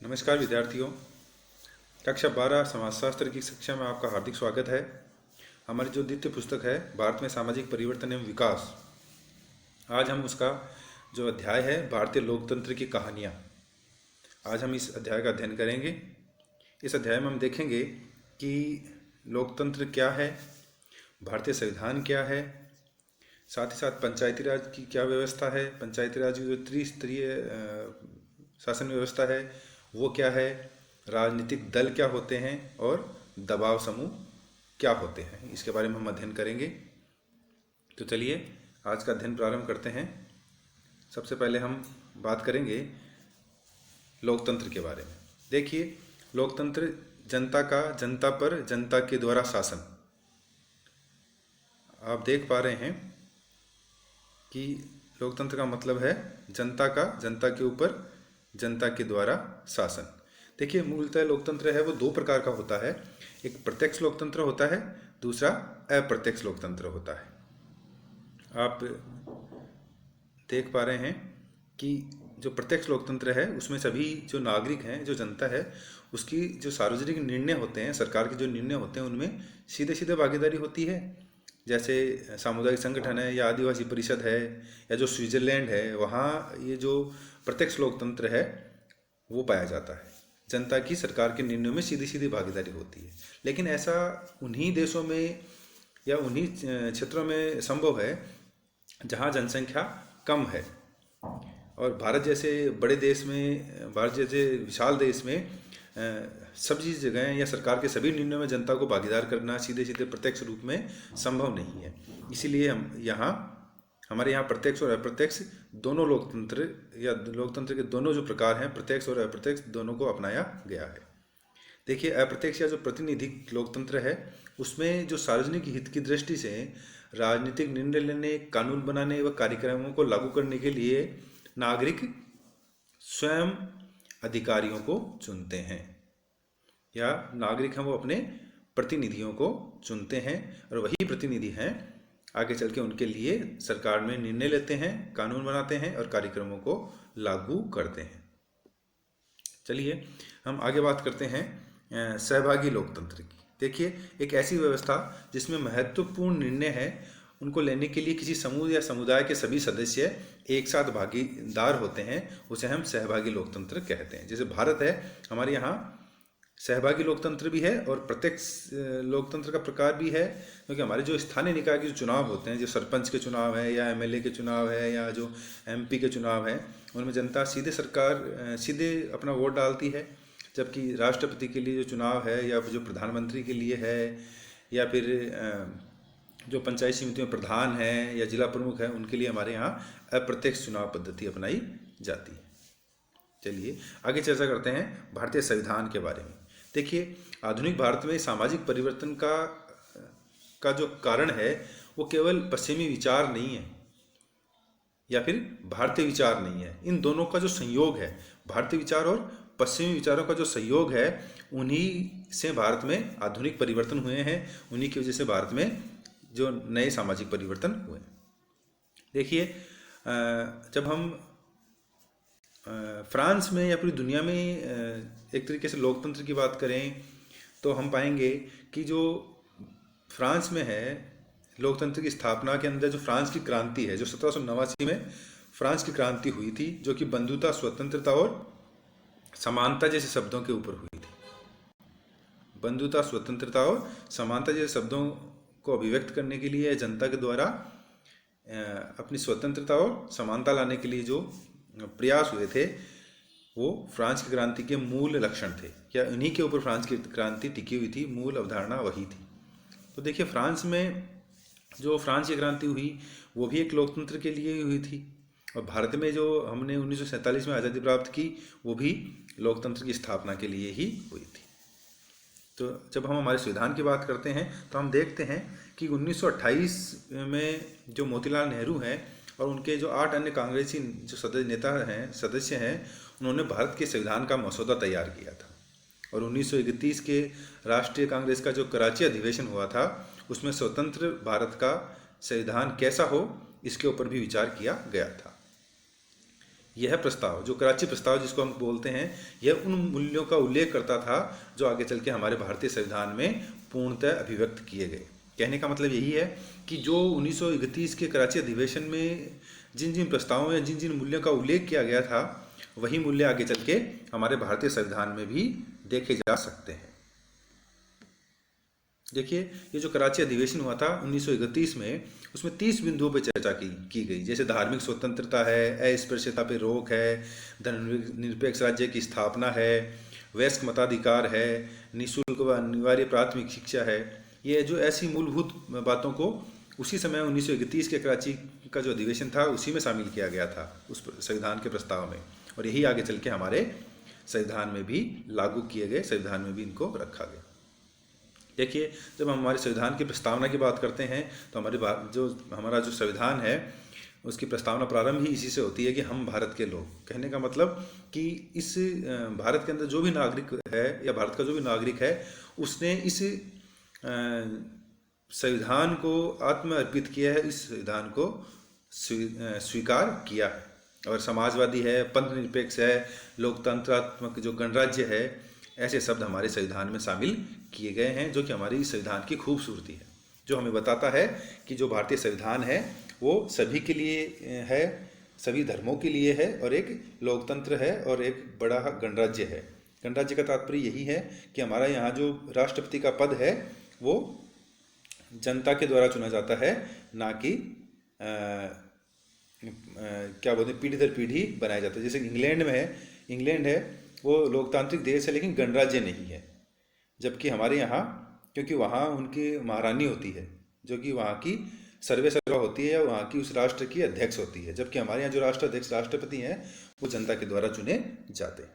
नमस्कार विद्यार्थियों। कक्षा 12 समाजशास्त्र की कक्षा में आपका हार्दिक स्वागत है। हमारी जो द्वितीय पुस्तक है भारत में सामाजिक परिवर्तन एवं विकास, आज हम उसका जो अध्याय है भारतीय लोकतंत्र की कहानियाँ, आज हम इस अध्याय का अध्ययन करेंगे। इस अध्याय में हम देखेंगे कि लोकतंत्र क्या है, भारतीय संविधान क्या है, साथ ही साथ पंचायती राज की क्या व्यवस्था है, पंचायती राज की जो त्रिस्तरीय शासन व्यवस्था है वो क्या है, राजनीतिक दल क्या होते हैं और दबाव समूह क्या होते हैं, इसके बारे में हम अध्ययन करेंगे। तो चलिए आज का अध्ययन प्रारंभ करते हैं। सबसे पहले हम बात करेंगे लोकतंत्र के बारे में। देखिए, लोकतंत्र जनता का जनता पर जनता के द्वारा शासन। आप देख पा रहे हैं कि लोकतंत्र का मतलब है जनता का जनता के ऊपर जनता के द्वारा शासन। देखिए, मूलतः लोकतंत्र है वो दो प्रकार का होता है। एक प्रत्यक्ष लोकतंत्र होता है, दूसरा अप्रत्यक्ष लोकतंत्र होता है। आप देख पा रहे हैं कि जो प्रत्यक्ष लोकतंत्र है उसमें सभी जो नागरिक हैं, जो जनता है, उसकी जो सार्वजनिक निर्णय होते हैं, सरकार के जो निर्णय होते हैं, उनमें सीधे सीधे भागीदारी होती है। जैसे सामुदायिक संगठन है या आदिवासी परिषद है या जो स्विट्जरलैंड है, वहाँ ये जो प्रत्यक्ष लोकतंत्र है वो पाया जाता है। जनता की सरकार के निर्णयों में सीधी सीधी भागीदारी होती है। लेकिन ऐसा उन्हीं देशों में या उन्हीं क्षेत्रों में संभव है जहाँ जनसंख्या कम है। और भारत जैसे बड़े देश में, भारत जैसे विशाल देश में सभी जगह या सरकार के सभी निर्णयों में जनता को भागीदार करना सीधे सीधे प्रत्यक्ष रूप में संभव नहीं है। इसीलिए हमारे यहाँ प्रत्यक्ष और अप्रत्यक्ष दोनों लोकतंत्र या लोकतंत्र के दोनों जो प्रकार हैं, प्रत्यक्ष और अप्रत्यक्ष, दोनों को अपनाया गया है। देखिए, अप्रत्यक्ष या जो प्रतिनिधिक लोकतंत्र है उसमें जो सार्वजनिक हित की दृष्टि से राजनीतिक निर्णय लेने, कानून बनाने व कार्यक्रमों को लागू करने के लिए नागरिक स्वयं अधिकारियों को चुनते हैं, या नागरिक हैं वो अपने प्रतिनिधियों को चुनते हैं और वही प्रतिनिधि हैं आगे चल के उनके लिए सरकार में निर्णय लेते हैं, कानून बनाते हैं और कार्यक्रमों को लागू करते हैं। चलिए हम आगे बात करते हैं सहभागी लोकतंत्र की। देखिए, एक ऐसी व्यवस्था जिसमें महत्वपूर्ण निर्णय है उनको लेने के लिए किसी समूह या समुदाय के सभी सदस्य एक साथ भागीदार होते हैं, उसे हम सहभागी लोकतंत्र कहते हैं। जैसे भारत है, हमारे यहाँ सहभागी लोकतंत्र भी है और प्रत्यक्ष लोकतंत्र का प्रकार भी है, क्योंकि हमारे जो स्थानीय निकाय के जो चुनाव होते हैं, जो सरपंच के चुनाव है या एमएलए के चुनाव है या जो एमपी के चुनाव है, उनमें जनता सीधे अपना वोट डालती है। जबकि राष्ट्रपति के लिए जो चुनाव है या जो प्रधानमंत्री के लिए है या फिर जो पंचायत समिति में प्रधान है या जिला प्रमुख है, उनके लिए हमारे यहाँ अप्रत्यक्ष चुनाव पद्धति अपनाई जाती है। चलिए आगे चर्चा करते हैं भारतीय संविधान के बारे में। देखिए, आधुनिक भारत में सामाजिक परिवर्तन का जो कारण है वो केवल पश्चिमी विचार नहीं है या फिर भारतीय विचार नहीं है। इन दोनों का जो संयोग है, भारतीय विचार और पश्चिमी विचारों का जो संयोग है, उन्हीं से भारत में आधुनिक परिवर्तन हुए हैं, उन्हीं की वजह से भारत में जो नए सामाजिक परिवर्तन हुए। देखिए, जब हम फ्रांस में या पूरी दुनिया में एक तरीके से लोकतंत्र की बात करें तो हम पाएंगे कि जो फ्रांस में है, लोकतंत्र की स्थापना के अंदर जो फ्रांस की क्रांति है, जो 1789 में फ्रांस की क्रांति हुई थी, जो कि बंधुता, स्वतंत्रता और समानता जैसे शब्दों के ऊपर हुई थी। बंधुता, स्वतंत्रता और समानता जैसे शब्दों को अभिव्यक्त करने के लिए जनता के द्वारा अपनी स्वतंत्रता और समानता लाने के लिए जो प्रयास हुए थे, वो फ्रांस की क्रांति के मूल लक्षण थे, या इन्हीं के ऊपर फ्रांस की क्रांति टिकी हुई थी, मूल अवधारणा वही थी। तो देखिए, फ्रांस में जो फ्रांस की क्रांति हुई वो भी एक लोकतंत्र के लिए हुई थी, और भारत में जो हमने 1947 में आज़ादी प्राप्त की वो भी लोकतंत्र की स्थापना के लिए ही हुई थी। तो जब हम हमारे संविधान की बात करते हैं तो हम देखते हैं कि 1928 में जो मोतीलाल नेहरू हैं और उनके जो 8 अन्य कांग्रेसी जो सदस्य हैं, उन्होंने भारत के संविधान का मसौदा तैयार किया था। और 1931 के राष्ट्रीय कांग्रेस का जो कराची अधिवेशन हुआ था, उसमें स्वतंत्र भारत का संविधान कैसा हो इसके ऊपर भी विचार किया गया था। यह प्रस्ताव, जो कराची प्रस्ताव जिसको हम बोलते हैं, यह उन मूल्यों का उल्लेख करता था जो आगे चल के हमारे भारतीय संविधान में पूर्णतः अभिव्यक्त किए गए। कहने का मतलब यही है कि जो 1931 के कराची अधिवेशन में जिन जिन प्रस्तावों या जिन जिन मूल्यों का उल्लेख किया गया था, वही मूल्य आगे चल के हमारे भारतीय संविधान में भी देखे जा सकते हैं। देखिए, ये जो कराची अधिवेशन हुआ था 1931 में, उसमें 30 बिंदुओं पर चर्चा की गई। जैसे धार्मिक स्वतंत्रता है, अस्पृश्यता पे रोक है, धर्मनिरपेक्ष राज्य की स्थापना है, वयस्क मताधिकार है, निःशुल्क व अनिवार्य प्राथमिक शिक्षा है। ये जो ऐसी मूलभूत बातों को उसी समय 1931 के कराची का जो अधिवेशन था उसी में शामिल किया गया था, उस संविधान के प्रस्ताव में, और यही आगे चल के हमारे संविधान में भी लागू किए गए, संविधान में भी इनको रखा गया। देखिए, जब हम हमारे संविधान की प्रस्तावना की बात करते हैं तो हमारा जो संविधान है उसकी प्रस्तावना प्रारंभ ही इसी से होती है कि हम भारत के लोग। कहने का मतलब कि इस भारत के अंदर जो भी नागरिक है या भारत का जो भी नागरिक है, उसने इस संविधान को आत्म अर्पित किया है, इस संविधान को स्वीकार किया है। और समाजवादी है, पंथ निरपेक्ष है, लोकतंत्रात्मक जो गणराज्य है, ऐसे शब्द हमारे संविधान में शामिल किए गए हैं, जो कि हमारी इस संविधान की खूबसूरती है, जो हमें बताता है कि जो भारतीय संविधान है वो सभी के लिए है, सभी धर्मों के लिए है, और एक लोकतंत्र है और एक बड़ा गणराज्य है। गणराज्य का तात्पर्य यही है कि हमारा यहाँ जो राष्ट्रपति का पद है वो जनता के द्वारा चुना जाता है, ना कि क्या बोलते हैं, पीढ़ी दर पीढ़ी बनाया जाता है। जैसे इंग्लैंड है, वो लोकतांत्रिक देश है लेकिन गणराज्य नहीं है। जबकि हमारे यहाँ, क्योंकि वहाँ उनकी महारानी होती है जो कि वहाँ की सर्वेसर्वा होती है, या वहाँ की उस राष्ट्र की अध्यक्ष होती है, जबकि हमारे यहाँ जो राष्ट्राध्यक्ष राष्ट्रपति हैं वो जनता के द्वारा चुने जाते हैं।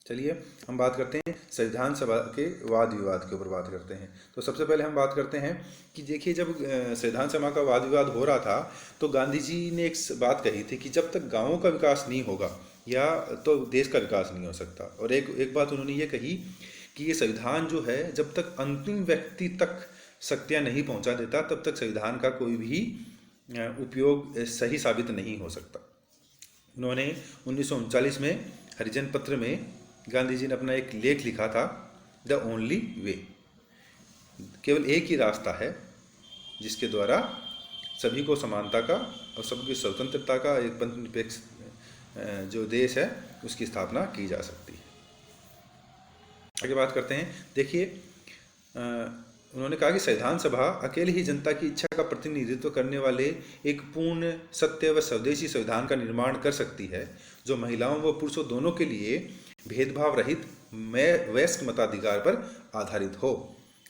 चलिए हम बात करते हैं संविधान सभा के वाद विवाद के ऊपर बात करते हैं। तो सबसे पहले हम बात करते हैं कि देखिए, जब संविधान सभा का वाद विवाद हो रहा था तो गांधी जी ने एक बात कही थी कि जब तक गाँवों का विकास नहीं होगा या तो देश का विकास नहीं हो सकता। और एक बात उन्होंने ये कही कि ये संविधान जो है, जब तक अंतिम व्यक्ति तक शक्तियाँ नहीं पहुँचा देता तब तक संविधान का कोई भी उपयोग सही साबित नहीं हो सकता। उन्होंने 1939 में हरिजन पत्र में गांधी जी ने अपना एक लेख लिखा था, द ओनली वे, केवल एक ही रास्ता है जिसके द्वारा सभी को समानता का और सबकी स्वतंत्रता का एक पंथ निरपेक्ष जो देश है उसकी स्थापना की जा सकती है। आगे बात करते हैं। देखिए, उन्होंने कहा कि संविधान सभा अकेले ही जनता की इच्छा का प्रतिनिधित्व करने वाले एक पूर्ण, सत्य व स्वदेशी संविधान का निर्माण कर सकती है, जो महिलाओं व पुरुषों दोनों के लिए भेदभाव रहित वयस्क मताधिकार पर आधारित हो,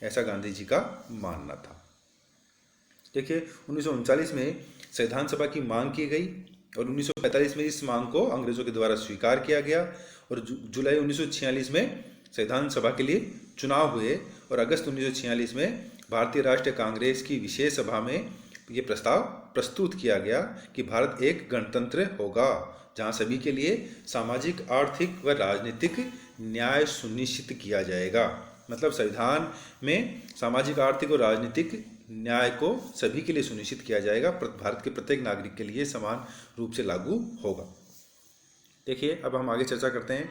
ऐसा गांधी जी का मानना था। देखिए, 1939 में संविधान सभा की मांग की गई और 1945 में इस मांग को अंग्रेजों के द्वारा स्वीकार किया गया, और जुलाई 1946 में संविधान सभा के लिए चुनाव हुए, और अगस्त 1946 में भारतीय राष्ट्रीय कांग्रेस की विशेष सभा में ये प्रस्ताव प्रस्तुत किया गया कि भारत एक गणतंत्र होगा जहां सभी के लिए सामाजिक, आर्थिक व राजनीतिक न्याय सुनिश्चित किया जाएगा। मतलब संविधान में सामाजिक, आर्थिक और राजनीतिक न्याय को सभी के लिए सुनिश्चित किया जाएगा, भारत के प्रत्येक नागरिक के लिए समान रूप से लागू होगा। देखिए, अब हम आगे चर्चा करते हैं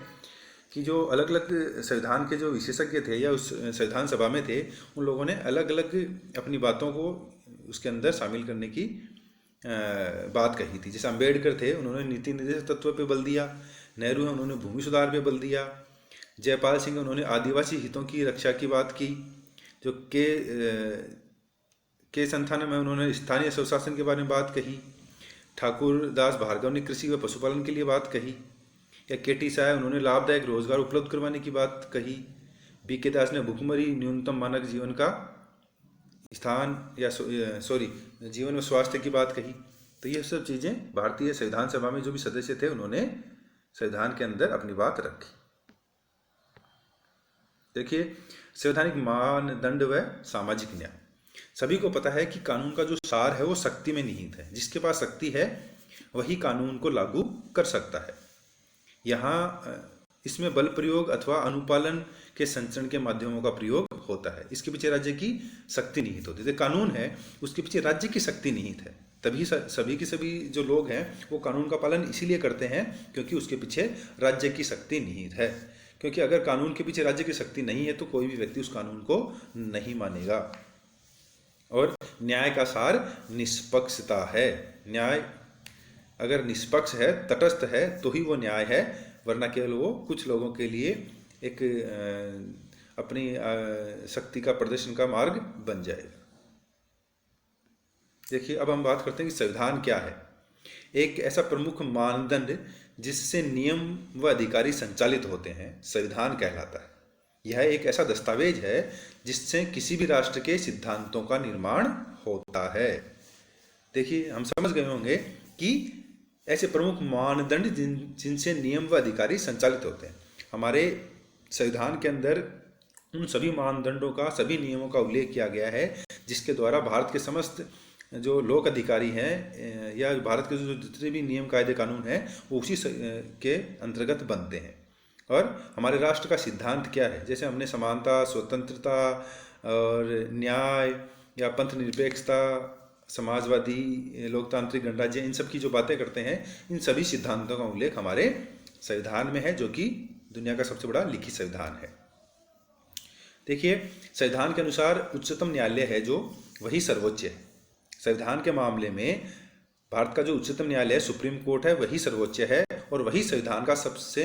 कि जो अलग अलग संविधान के जो विशेषज्ञ थे या उस संविधान सभा में थे, उन लोगों ने अलग अलग अपनी बातों को उसके अंदर शामिल करने की बात कही थी। जैसे अम्बेडकर थे, उन्होंने नीति निर्देशक तत्व पे बल दिया। नेहरू है, उन्होंने भूमि सुधार पे बल दिया। जयपाल सिंह, उन्होंने आदिवासी हितों की रक्षा की बात की। जो के संथानम में उन्होंने स्थानीय स्वशासन के बारे में बात कही। ठाकुर दास भार्गव ने कृषि व पशुपालन के लिए बात कही। या के.टी. साय, उन्होंने लाभदायक रोजगार उपलब्ध करवाने की बात कही। बी.के. दास ने भुखमरी, न्यूनतम मानक जीवन का स्थान या जीवन में स्वास्थ्य की बात कही। तो ये सब चीज़ें भारतीय संविधान सभा में जो भी सदस्य थे उन्होंने संविधान के अंदर अपनी बात रखी। देखिए, संवैधानिक मानदंड व सामाजिक न्याय। सभी को पता है कि कानून का जो सार है वो शक्ति में निहित है। जिसके पास शक्ति है वही कानून को लागू कर सकता है। यहाँ इसमें बल प्रयोग अथवा अनुपालन के संचरण के माध्यमों का प्रयोग होता है। इसके पीछे राज्य की शक्ति निहित होती है। कानून है, उसके पीछे राज्य की शक्ति निहित है। तभी सभी के सभी जो लोग हैं वो कानून का पालन इसीलिए करते हैं क्योंकि उसके पीछे राज्य की शक्ति निहित है। क्योंकि अगर कानून के पीछे राज्य की शक्ति नहीं है तो कोई भी व्यक्ति उस कानून को नहीं मानेगा। और न्याय का सार निष्पक्षता है। न्याय अगर निष्पक्ष है, तटस्थ है, तो ही वो न्याय है, वरना केवल वो कुछ लोगों के लिए एक अपनी शक्ति का प्रदर्शन का मार्ग बन जाएगा। देखिए, अब हम बात करते हैं कि संविधान क्या है। एक ऐसा प्रमुख मानदंड जिससे नियम व अधिकारी संचालित होते हैं संविधान कहलाता है। यह एक ऐसा दस्तावेज है जिससे किसी भी राष्ट्र के सिद्धांतों का निर्माण होता है। देखिए, हम समझ गए होंगे कि ऐसे प्रमुख मानदंड जिनसे नियम व अधिकारी संचालित होते हैं। हमारे संविधान के अंदर उन सभी मानदंडों का, सभी नियमों का उल्लेख किया गया है जिसके द्वारा भारत के समस्त जो लोक अधिकारी हैं या भारत के जो जितने भी नियम कायदे कानून हैं वो उसी के अंतर्गत बनते हैं। और हमारे राष्ट्र का सिद्धांत क्या है, जैसे हमने समानता, स्वतंत्रता और न्याय या पंथ निरपेक्षता, समाजवादी, लोकतांत्रिक गणराज्य, इन सब की जो बातें करते हैं, इन सभी सिद्धांतों का उल्लेख हमारे संविधान में है, जो कि दुनिया का सबसे बड़ा लिखित संविधान है। देखिए, संविधान के अनुसार उच्चतम न्यायालय है जो वही सर्वोच्च है। संविधान के मामले में भारत का जो उच्चतम न्यायालय सुप्रीम कोर्ट है वही सर्वोच्च है और वही संविधान का सबसे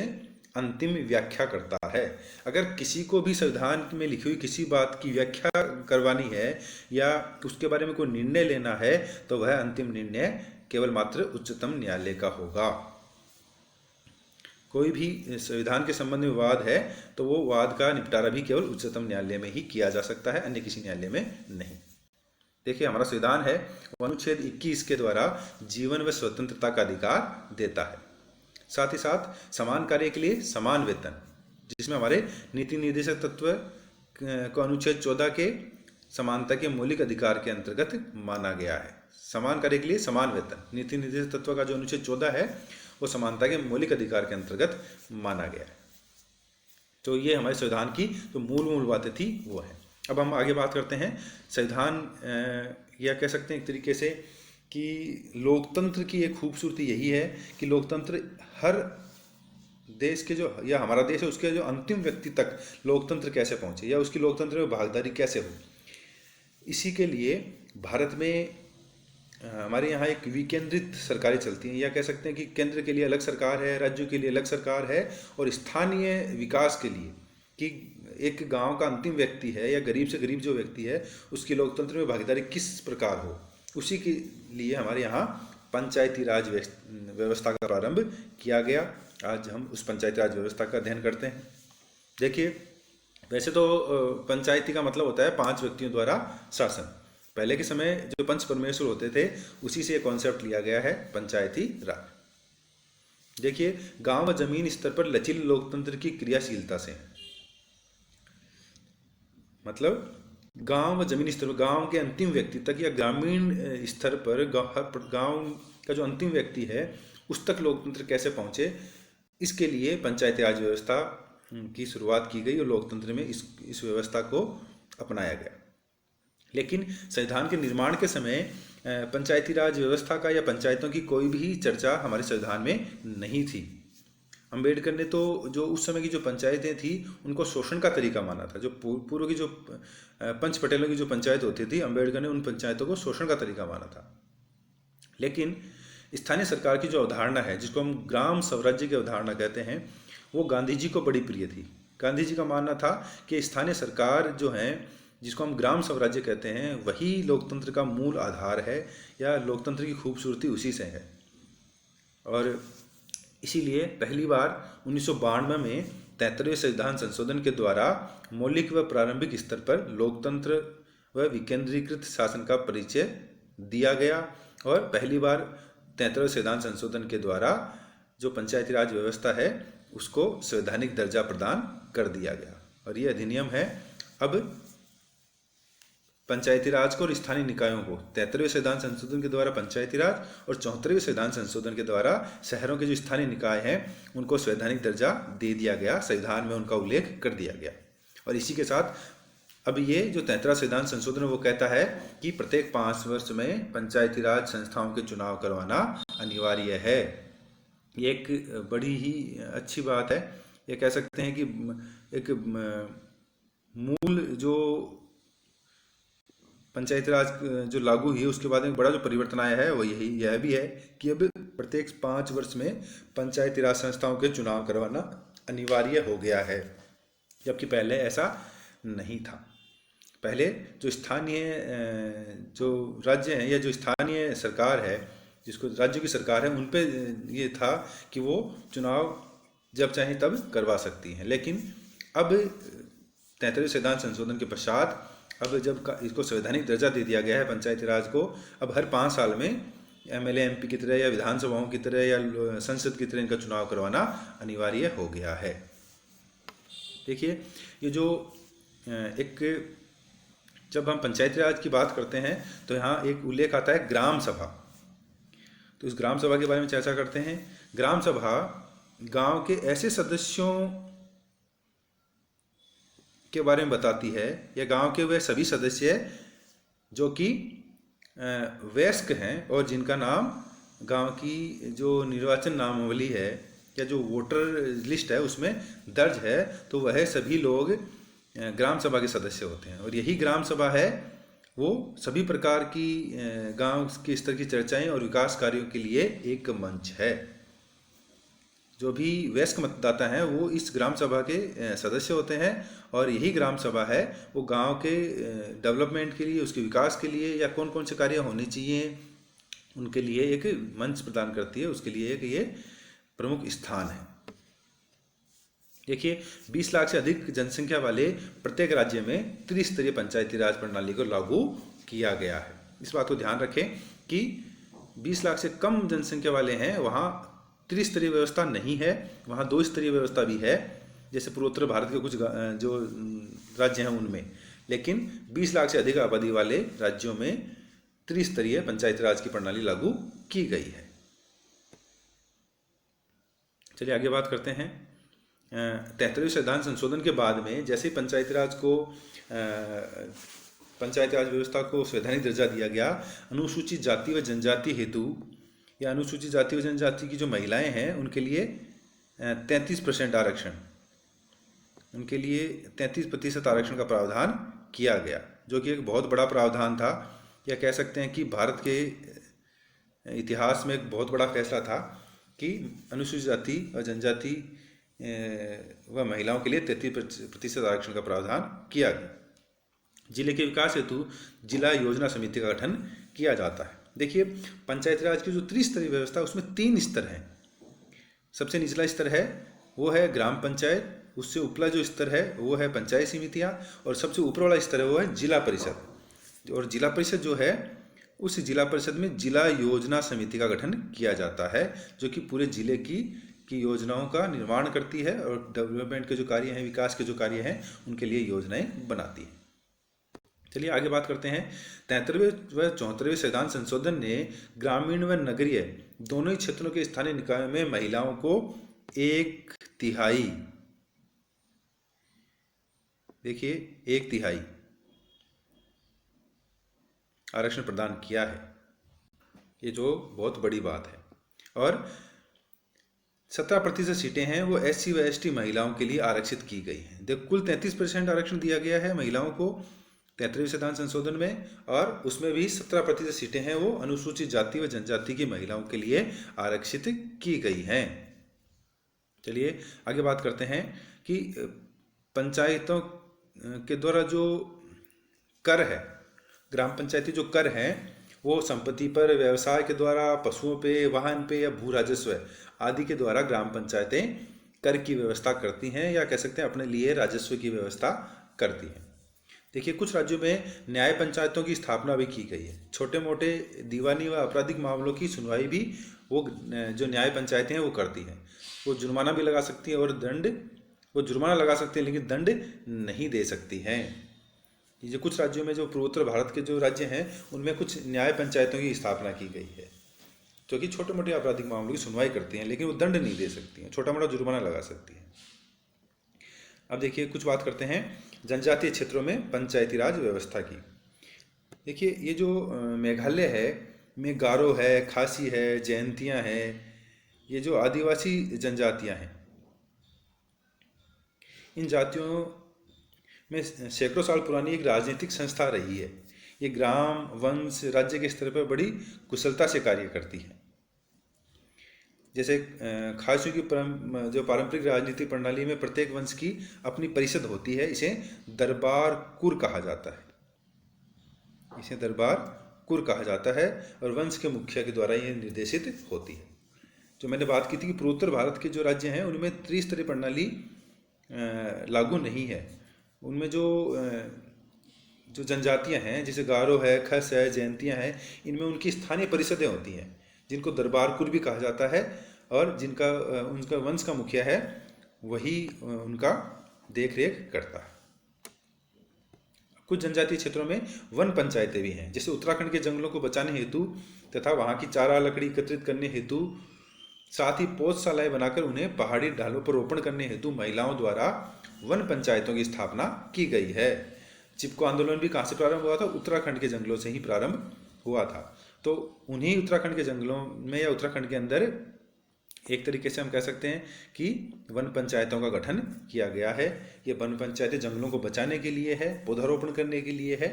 अंतिम व्याख्या करता है। अगर किसी को भी संविधान में लिखी हुई किसी बात की व्याख्या करवानी है या उसके बारे में कोई निर्णय लेना है तो वह अंतिम निर्णय केवल मात्र उच्चतम न्यायालय का होगा। कोई भी संविधान के संबंध में विवाद है तो वो वाद का निपटारा भी केवल उच्चतम न्यायालय में ही किया जा सकता है, अन्य किसी न्यायालय में नहीं। देखिए, हमारा संविधान है अनुच्छेद 21 के द्वारा जीवन व स्वतंत्रता का अधिकार देता है। साथ ही साथ समान कार्य के लिए समान वेतन, जिसमें हमारे नीति निर्देशक तत्व को अनुच्छेद 14 के समानता के मौलिक अधिकार के अंतर्गत माना गया है। समान कार्य के लिए समान वेतन, नीति निर्देशक तत्व का जो अनुच्छेद 14 है वो समानता के मौलिक अधिकार के अंतर्गत माना गया है। तो ये हमारे संविधान की जो मूल बातें थी वो है। अब हम आगे बात करते हैं संविधान, या कह सकते हैं एक तरीके से कि लोकतंत्र की एक खूबसूरती यही है कि लोकतंत्र हर देश के जो, या हमारा देश है उसके जो अंतिम व्यक्ति तक लोकतंत्र कैसे पहुंचे या उसकी लोकतंत्र में भागीदारी कैसे हो। इसी के लिए भारत में हमारे यहाँ एक विकेंद्रित सरकारें चलती हैं, या कह सकते हैं कि केंद्र के लिए अलग सरकार है, राज्यों के लिए अलग सरकार है, और स्थानीय विकास के लिए कि एक गांव का अंतिम व्यक्ति है या गरीब से गरीब जो व्यक्ति है उसकी लोकतंत्र में भागीदारी किस प्रकार हो, उसी के लिए हमारे यहाँ पंचायती राज व्यवस्था का प्रारंभ किया गया। आज हम उस पंचायती राज व्यवस्था का अध्ययन करते हैं। देखिए, वैसे तो पंचायती का मतलब होता है 5 व्यक्तियों द्वारा शासन। पहले के समय जो पंच परमेश्वर होते थे उसी से कॉन्सेप्ट लिया गया है पंचायती राज। देखिए, गांव व जमीन स्तर पर लचीले लोकतंत्र की क्रियाशीलता से, मतलब गांव व जमीनी स्तर पर, गांव के अंतिम व्यक्ति तक या ग्रामीण स्तर पर गांव का जो अंतिम व्यक्ति है उस तक लोकतंत्र कैसे पहुंचे, इसके लिए पंचायती राज व्यवस्था की शुरुआत की गई और लोकतंत्र में इस व्यवस्था को अपनाया गया। लेकिन संविधान के निर्माण के समय पंचायती राज व्यवस्था का या पंचायतों की कोई भी चर्चा हमारे संविधान में नहीं थी। अम्बेडकर ने तो जो उस समय की जो पंचायतें थी उनको शोषण का तरीका माना था। जो पूर्व की जो पंच पटेलों की जो पंचायत होती थी, अम्बेडकर ने उन पंचायतों को शोषण का तरीका माना था। लेकिन स्थानीय सरकार की जो अवधारणा है, जिसको हम ग्राम स्वराज्य की अवधारणा कहते हैं, वो गांधी जी को बड़ी प्रिय थी। गांधी जी का मानना था कि स्थानीय सरकार जो है, जिसको हम ग्राम स्वराज्य कहते हैं, वही लोकतंत्र का मूल आधार है या लोकतंत्र की खूबसूरती उसी से है। और इसीलिए पहली बार 1992 में 73वें संविधान संशोधन के द्वारा मौलिक व प्रारंभिक स्तर पर लोकतंत्र व विकेंद्रीकृत शासन का परिचय दिया गया और पहली बार 73वें संविधान संशोधन के द्वारा जो पंचायती राज व्यवस्था है उसको संवैधानिक दर्जा प्रदान कर दिया गया। और ये अधिनियम है अब पंचायती राज को और स्थानीय निकायों को 73वें संविधान संशोधन के द्वारा पंचायती राज और 74वें संविधान संशोधन के द्वारा शहरों के जो स्थानीय निकाय हैं उनको संवैधानिक दर्जा दे दिया गया, संविधान में उनका उल्लेख कर दिया गया। और इसी के साथ अब ये जो 33वां संविधान संशोधन वो कहता है कि प्रत्येक 5 वर्ष में पंचायती राज संस्थाओं के चुनाव करवाना अनिवार्य है। ये एक बड़ी ही अच्छी बात है। ये कह सकते हैं कि एक मूल जो पंचायती राज जो लागू हुई उसके बाद में बड़ा जो परिवर्तन आया है वो यह भी है कि अब प्रत्येक 5 वर्ष में पंचायती राज संस्थाओं के चुनाव करवाना अनिवार्य हो गया है, जबकि पहले ऐसा नहीं था। पहले जो स्थानीय जो राज्य हैं या जो स्थानीय सरकार है, जिसको राज्य की सरकार है, उन पे ये था कि वो चुनाव जब चाहे तब करवा सकती हैं। लेकिन अब 33वें संविधान संशोधन के पश्चात अब जब इसको संवैधानिक दर्जा दे दिया गया है पंचायती राज को, अब हर 5 साल में एमएलए एमपी की तरह या विधानसभाओं की तरह या संसद की तरह इनका चुनाव करवाना अनिवार्य हो गया है। देखिए, ये जो एक जब हम पंचायती राज की बात करते हैं तो यहाँ एक उल्लेख आता है ग्राम सभा। तो इस ग्राम सभा के बारे में चर्चा करते हैं। ग्राम सभा गांव के ऐसे सदस्यों के बारे में बताती है या गांव के वह सभी सदस्य जो कि वयस्क हैं और जिनका नाम गांव की जो निर्वाचन नामावली है या जो वोटर लिस्ट है उसमें दर्ज है, तो वह सभी लोग ग्राम सभा के सदस्य होते हैं। और यही ग्राम सभा है वो सभी प्रकार की गांव के स्तर की चर्चाएं और विकास कार्यों के लिए एक मंच है। जो भी वयस्क मतदाता हैं वो इस ग्राम सभा के सदस्य होते हैं और यही ग्राम सभा है वो गांव के डेवलपमेंट के लिए, उसके विकास के लिए या कौन कौन से कार्य होने चाहिए उनके लिए एक मंच प्रदान करती है, उसके लिए एक ये प्रमुख स्थान है। देखिए, 20 लाख से अधिक जनसंख्या वाले प्रत्येक राज्य में त्रिस्तरीय पंचायती राज प्रणाली को लागू किया गया है। इस बात को ध्यान रखें कि 20 लाख से कम जनसंख्या वाले हैं वहाँ त्रिस्तरीय व्यवस्था नहीं है, वहाँ 2 स्तरीय व्यवस्था भी है, जैसे पूर्वोत्तर भारत के कुछ जो राज्य हैं उनमें। लेकिन 20 लाख से अधिक आबादी वाले राज्यों में त्रिस्तरीय पंचायती राज की प्रणाली लागू की गई है। चलिए आगे बात करते हैं। 73वें संविधान संशोधन के बाद में जैसे ही पंचायती राज व्यवस्था को संवैधानिक दर्जा दिया गया, अनुसूचित जाति व जनजाति हेतु या अनुसूचित जाति व जनजाति की जो महिलाएं हैं उनके लिए 33% आरक्षण, उनके लिए 33% आरक्षण का प्रावधान किया गया, जो कि एक बहुत बड़ा प्रावधान था, या कह सकते हैं कि भारत के इतिहास में एक बहुत बड़ा फैसला था कि अनुसूचित जाति और जनजाति व महिलाओं के लिए 33% आरक्षण का प्रावधान किया गया। जिले के विकास हेतु जिला योजना समिति का गठन किया जाता है। देखिए, पंचायती राज की जो त्रिस्तरीय व्यवस्था उसमें 3 स्तर हैं। सबसे निचला स्तर है वो है ग्राम पंचायत, उससे उपला जो स्तर है वो है पंचायत समितियाँ, और सबसे ऊपर वाला स्तर है वो है जिला परिषद। और जिला परिषद जो है उस जिला परिषद में जिला योजना समिति का गठन किया जाता है, जो कि पूरे जिले की योजनाओं का निर्माण करती है और डेवलपमेंट के जो कार्य हैं, विकास के जो कार्य हैं, उनके लिए योजनाएं बनाती है। चलिए आगे बात करते हैं। 73वें व 74वें संविधान संशोधन ने ग्रामीण व नगरीय दोनों ही क्षेत्रों के स्थानीय निकायों में महिलाओं को 1/3, देखिए 1/3 आरक्षण प्रदान किया है, ये जो बहुत बड़ी बात है। और 17% सीटें हैं वो SC व ST महिलाओं के लिए आरक्षित की गई हैं। देखो, कुल 33% आरक्षण दिया गया है महिलाओं को 73वें संविधान संशोधन में, और उसमें भी 17% सीटें हैं वो अनुसूचित जाति व जनजाति की महिलाओं के लिए आरक्षित की गई हैं। चलिए आगे बात करते हैं कि पंचायतों के द्वारा जो कर है, ग्राम पंचायती जो कर हैं वो संपत्ति पर, व्यवसाय के द्वारा, पशुओं पे, वाहन पे या भू राजस्व आदि के द्वारा ग्राम पंचायतें कर की व्यवस्था करती हैं, या कह सकते हैं अपने लिए राजस्व की व्यवस्था करती हैं। देखिए, कुछ राज्यों में न्याय पंचायतों की स्थापना भी की गई है। छोटे मोटे दीवानी व आपराधिक मामलों की सुनवाई भी वो जो न्याय पंचायतें हैं वो करती हैं। वो जुर्माना भी लगा सकती हैं और वो जुर्माना लगा सकती हैं लेकिन दंड नहीं दे सकती हैं। ये कुछ राज्यों में, जो पूर्वोत्तर भारत के जो राज्य हैं उनमें कुछ न्याय पंचायतों की स्थापना की गई है, जो कि छोटे मोटे आपराधिक मामलों की सुनवाई करती हैं, लेकिन वो दंड नहीं दे सकती हैं, छोटा मोटा जुर्माना लगा सकती हैं। अब देखिए कुछ बात करते हैं जनजातीय क्षेत्रों में पंचायती राज व्यवस्था की। देखिए ये जो मेघालय है, में गारो है, खासी है, जयंतियाँ हैं, ये जो आदिवासी जनजातियाँ हैं, इन जातियों में सैकड़ों साल पुरानी एक राजनीतिक संस्था रही है। ये ग्राम, वंश, राज्य के स्तर पर बड़ी कुशलता से कार्य करती है। जैसे खासियों की जो पारंपरिक राजनीतिक प्रणाली में प्रत्येक वंश की अपनी परिषद होती है, इसे दरबार कुर कहा जाता है। इसे दरबार कुर कहा जाता है और वंश के मुखिया के द्वारा यह निर्देशित होती है। जो मैंने बात की थी कि पूर्वोत्तर भारत के जो राज्य हैं उनमें त्रिस्तरीय प्रणाली लागू नहीं है। उनमें जो जनजातियां हैं, जैसे गारो है, खस है, जयंतियां हैं, इनमें उनकी स्थानीय परिषदें होती हैं जिनको दरबार कुर भी कहा जाता है, और जिनका उनका वंश का मुखिया है वही उनका देख रेख करता है। कुछ जनजातीय क्षेत्रों में वन पंचायतें भी हैं, जैसे उत्तराखंड के जंगलों को बचाने हेतु तथा वहाँ की चारा लकड़ी एकत्रित करने हेतु, साथ ही पौधशालाएं बनाकर उन्हें पहाड़ी ढालों पर रोपण करने हेतु महिलाओं द्वारा वन पंचायतों की स्थापना की गई है। चिपको आंदोलन भी कहाँ से प्रारंभ हुआ था? उत्तराखंड के जंगलों से ही प्रारंभ हुआ था। तो उन्हीं उत्तराखंड के जंगलों में या उत्तराखंड के अंदर एक तरीके से हम कह सकते हैं कि वन पंचायतों का गठन किया गया है। ये वन पंचायतें जंगलों को बचाने के लिए है, पौधारोपण करने के लिए है,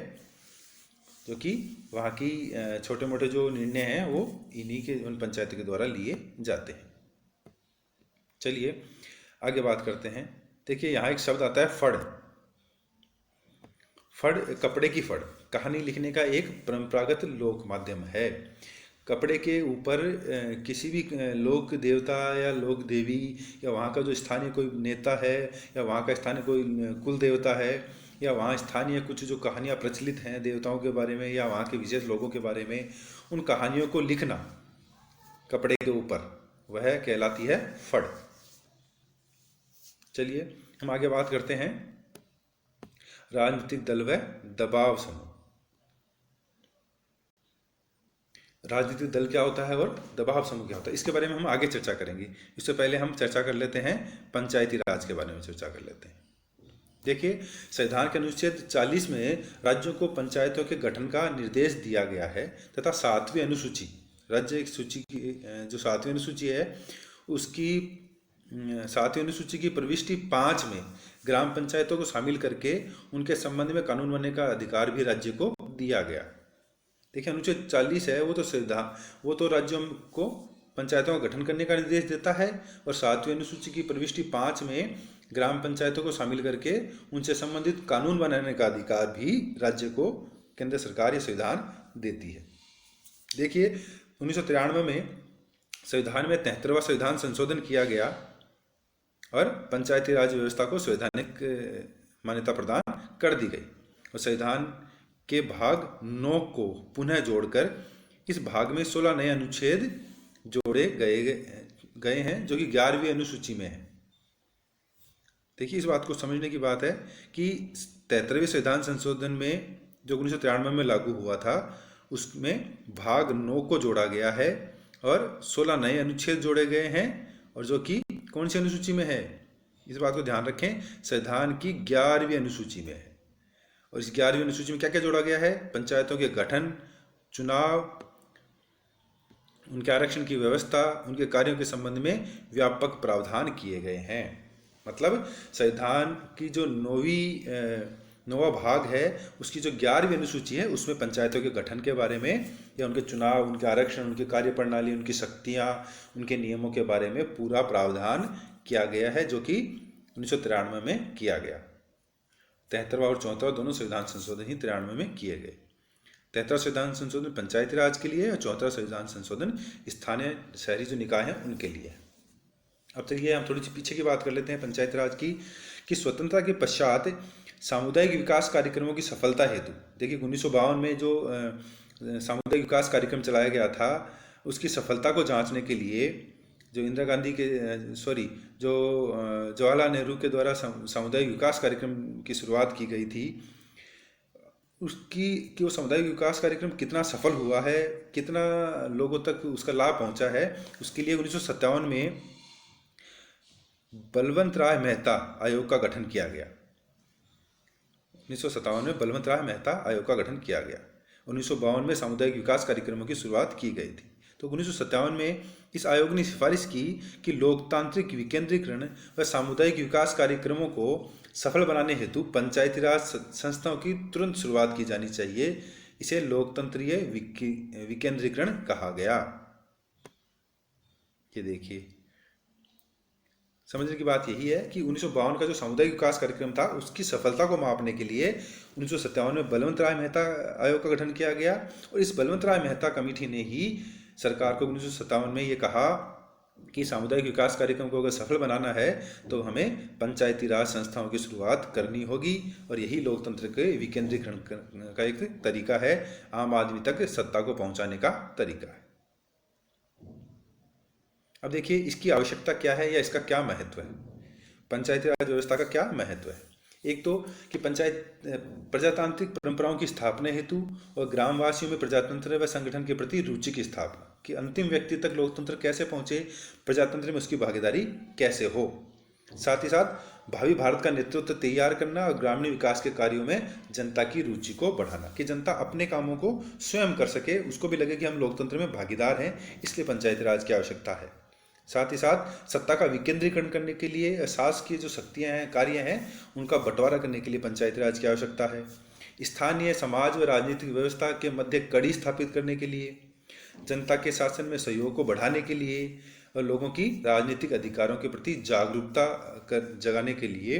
जो कि वहाँ की छोटे मोटे जो निर्णय हैं वो इन्हीं के वन पंचायतों के द्वारा लिए जाते हैं। चलिए आगे बात करते हैं। देखिए यहाँ एक शब्द आता है फड़। फड़ कपड़े की फड़ कहानी लिखने का एक परंपरागत लोक माध्यम है। कपड़े के ऊपर किसी भी लोक देवता या लोक देवी या वहाँ का जो स्थानीय कोई नेता है या वहाँ का स्थानीय कोई कुल देवता है या वहाँ स्थानीय कुछ जो कहानियाँ प्रचलित हैं देवताओं के बारे में या वहाँ के विशेष लोगों के बारे में, उन कहानियों को लिखना कपड़े के ऊपर, वह कहलाती है फड़। चलिए हम आगे बात करते हैं राजनीतिक दल व दबाव समूह। राजनीतिक दल क्या होता है और दबाव समूह क्या होता है, इसके बारे में हम आगे चर्चा करेंगे। इससे पहले हम चर्चा कर लेते हैं पंचायती राज के बारे में चर्चा कर लेते हैं। देखिए संविधान के अनुच्छेद 40 में राज्यों को पंचायतों के गठन का निर्देश दिया गया है तथा 7वीं अनुसूची, राज्य सूची की जो 7वीं अनुसूची है उसकी 7वीं अनुसूची की प्रविष्टि 5 में ग्राम पंचायतों को शामिल करके उनके संबंध में कानून बनने का अधिकार भी राज्य को दिया गया। देखिए अनुच्छेद 40 है वो तो राज्यों को पंचायतों का गठन करने का निर्देश देता है, और 7वीं अनुसूची की प्रविष्टि 5 में ग्राम पंचायतों को शामिल करके उनसे संबंधित कानून बनाने का अधिकार भी राज्य को केंद्र सरकार या संविधान देती है। देखिए 1993 में संविधान में 73वां संविधान संशोधन किया गया और पंचायती राज व्यवस्था को संवैधानिक मान्यता प्रदान कर दी गई, और संविधान के भाग 9 को पुनः जोड़कर इस भाग में 16 नए अनुच्छेद जोड़े गए हैं जो कि 11वीं अनुसूची में है। देखिए इस बात को समझने की बात है कि 73वें संविधान संशोधन में जो 1993 में लागू हुआ था उसमें भाग 9 को जोड़ा गया है और 16 नए अनुच्छेद जोड़े गए हैं, और जो कि कौन सी अनुसूची में है, इस बात को ध्यान रखें, संविधान की 11वीं अनुसूची में है। और इस 11वीं अनुसूची में क्या क्या जोड़ा गया है? पंचायतों के गठन, चुनाव, उनके आरक्षण की व्यवस्था, उनके कार्यों के संबंध में व्यापक प्रावधान किए गए हैं। मतलब संविधान की जो 9वां भाग है उसकी जो 11वीं अनुसूची है उसमें पंचायतों के गठन के बारे में या उनके चुनाव, उनके आरक्षण, उनकी कार्य प्रणाली, उनकी शक्तियाँ, उनके नियमों के बारे में पूरा प्रावधान किया गया है, जो कि 1993 में किया गया। 73वां और 74वां दोनों संविधान संशोधन ही 93 में किए गए। 73वां संविधान संशोधन पंचायती राज के लिए और 74वां संविधान संशोधन स्थानीय शहरी जो निकाय हैं उनके लिए। अब चलिए हम थोड़ी सी पीछे की बात कर लेते हैं पंचायती राज की, कि स्वतंत्रता के पश्चात सामुदायिक विकास कार्यक्रमों की सफलता हेतु, देखिए 1952 में जो सामुदायिक विकास कार्यक्रम चलाया गया था उसकी सफलता को जांचने के लिए जो इंदिरा गांधी के जो जवाहरलाल नेहरू के द्वारा सामुदायिक विकास कार्यक्रम की शुरुआत की गई थी, उसकी कि वो सामुदायिक विकास कार्यक्रम कितना सफल हुआ है, कितना लोगों तक उसका लाभ पहुंचा है, उसके लिए 1957 में बलवंत राय मेहता आयोग का गठन किया गया। 1957 में बलवंत राय मेहता आयोग का गठन किया गया। 1952 में सामुदायिक विकास कार्यक्रमों की शुरुआत की गई थी। तो 1957 में इस आयोग ने सिफारिश की कि लोकतांत्रिक विकेंद्रीकरण व सामुदायिक विकास कार्यक्रमों को सफल बनाने हेतु पंचायती राज संस्थाओं की तुरंत शुरुआत की जानी चाहिए। इसे लोकतंत्रीय विकेंद्रीकरण कहा गया। ये देखिए, समझने की बात यही है कि 1952 का जो सामुदायिक विकास कार्यक्रम था उसकी सफलता को मापने के लिए 1957 में बलवंत राय मेहता आयोग का गठन किया गया। और इस बलवंत राय मेहता कमेटी ने ही सरकार को 1957 में ये कहा कि सामुदायिक विकास कार्यक्रम को अगर सफल बनाना है तो हमें पंचायती राज संस्थाओं की शुरुआत करनी होगी। और यही लोकतंत्र के विकेंद्रीकरण का एक तरीका है, आम आदमी तक सत्ता को पहुंचाने का तरीका है। अब देखिए इसकी आवश्यकता क्या है या इसका क्या महत्व है, पंचायती राज व्यवस्था का क्या महत्व है। एक तो कि पंचायत प्रजातांत्रिक परंपराओं की स्थापना हेतु और ग्रामवासियों में प्रजातंत्र व संगठन के प्रति रुचि की स्थापना, कि अंतिम व्यक्ति तक लोकतंत्र कैसे पहुंचे, प्रजातंत्र में उसकी भागीदारी कैसे हो। साथ ही साथ भावी भारत का नेतृत्व तैयार करना और ग्रामीण विकास के कार्यों में जनता की रुचि को बढ़ाना, कि जनता अपने कामों को स्वयं कर सके, उसको भी लगे कि हम लोकतंत्र में भागीदार हैं, इसलिए पंचायती राज की आवश्यकता है। साथ ही साथ सत्ता का विकेंद्रीकरण करने के लिए शासकीय जो शक्तियां हैं, कार्य हैं, उनका बंटवारा करने के लिए पंचायती राज की आवश्यकता है। स्थानीय समाज व राजनीतिक व्यवस्था के मध्य कड़ी स्थापित करने के लिए, जनता के शासन में सहयोग को बढ़ाने के लिए और लोगों की राजनीतिक अधिकारों के प्रति जागरूकता जगाने के लिए